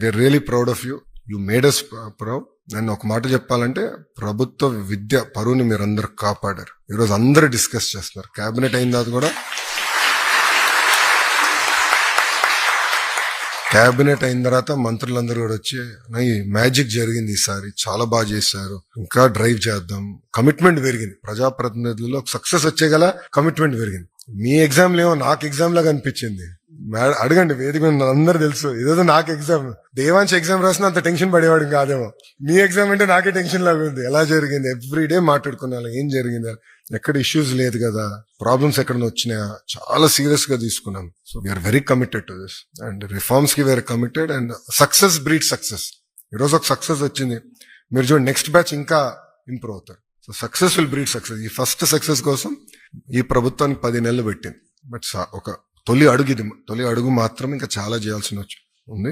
We are really proud of you. You made us proud. నన్ను ఒక మాట చెప్పాలంటే ప్రభుత్వ విద్య పరువుని మీరు అందరు కాపాడారు. ఈరోజు అందరూ డిస్కస్ చేస్తున్నారు. కేబినెట్ అయిన తర్వాత కూడా కేబినెట్ అయిన తర్వాత మంత్రులందరూ కూడా వచ్చి మ్యాజిక్ జరిగింది ఈసారి, చాలా బాగా చేశారు, ఇంకా డ్రైవ్ చేద్దాం. కమిట్మెంట్ పెరిగింది. ప్రజాప్రతినిధుల్లో సక్సెస్ వచ్చేగల కమిట్మెంట్ పెరిగింది. మీ ఎగ్జామ్ లేవో నాకు ఎగ్జామ్ లాగా అనిపించింది. అడగండి, వేదిక అందరూ తెలుసు. ఏదో నాకు ఎగ్జామ్, దేవాంశ్ ఎగ్జామ్ రాసినా అంత టెన్షన్ పడేవాడు కాదేమో. మీ ఎగ్జామ్ అంటే నాకే టెన్షన్ లాగా ఉంది. ఎలా జరిగింది, ఎవ్రీడే మాట్లాడుకున్నా ఏం జరిగింది, ఎక్కడ ఇష్యూస్ లేదు కదా, ప్రాబ్లమ్స్ ఎక్కడ వచ్చినాయా, చాలా సీరియస్ గా తీసుకున్నాం. So we're very committed to this and reforms కి we're committed and success breed success. ఈరోజు ఒక సక్సెస్ వచ్చింది, మీరు చూడండి నెక్స్ట్ బ్యాచ్ ఇంకా ఇంప్రూవ్ అవుతారు. So success will breed success. ఈ ఫస్ట్ సక్సెస్ కోసం ఈ ప్రభుత్వానికి 10 నెలలు పెట్టింది. బట్ ఒక తొలి అడుగు ఇది. తొలి అడుగు మాత్రం ఇంకా చాలా చేయాల్సి ఉంది.